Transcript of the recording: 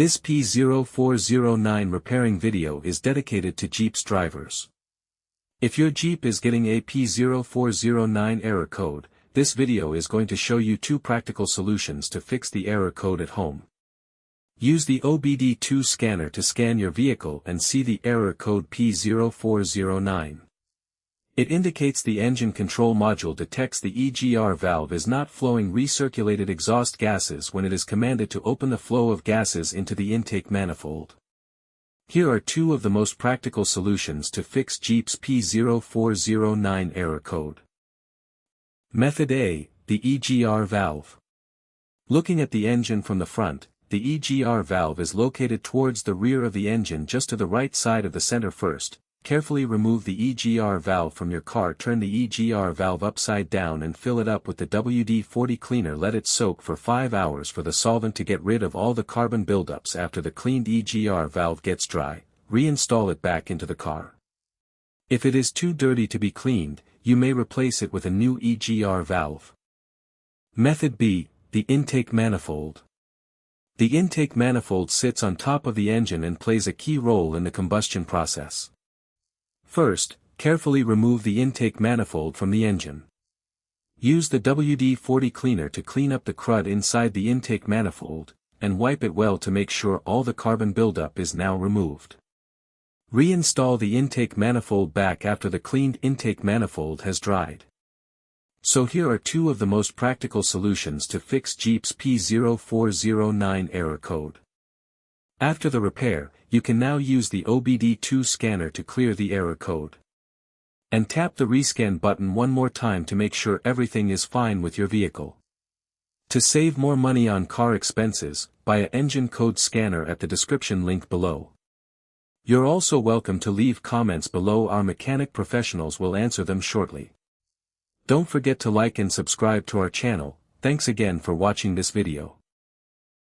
This P0409 repairing video is dedicated to Jeep's drivers. If your Jeep is getting a P0409 error code, this video is going to show you two practical solutions to fix the error code at home. Use the OBD2 scanner to scan your vehicle and see the error code P0409. It indicates the engine control module detects the EGR valve is not flowing recirculated exhaust gases when it is commanded to open the flow of gases into the intake manifold. Here are two of the most practical solutions to fix Jeep's P0409 error code. Method A, the EGR valve. Looking at the engine from the front, the EGR valve is located towards the rear of the engine just to the right side of the center first. Carefully remove the EGR valve from your car. Turn the EGR valve upside down and fill it up with the WD-40 cleaner. Let it soak for 5 hours for the solvent to get rid of all the carbon buildups. After the cleaned EGR valve gets dry, reinstall it back into the car. If it is too dirty to be cleaned, you may replace it with a new EGR valve. Method B, the intake manifold. The intake manifold sits on top of the engine and plays a key role in the combustion process. First, carefully remove the intake manifold from the engine. Use the WD-40 cleaner to clean up the crud inside the intake manifold, and wipe it well to make sure all the carbon buildup is now removed. Reinstall the intake manifold back after the cleaned intake manifold has dried. So here are two of the most practical solutions to fix Jeep's P0409 error code. After the repair, you can now use the OBD2 scanner to clear the error code. And tap the rescan button one more time to make sure everything is fine with your vehicle. To save more money on car expenses, buy an engine code scanner at the description link below. You're also welcome to leave comments below. Our mechanic professionals will answer them shortly. Don't forget to like and subscribe to our channel. Thanks again for watching this video.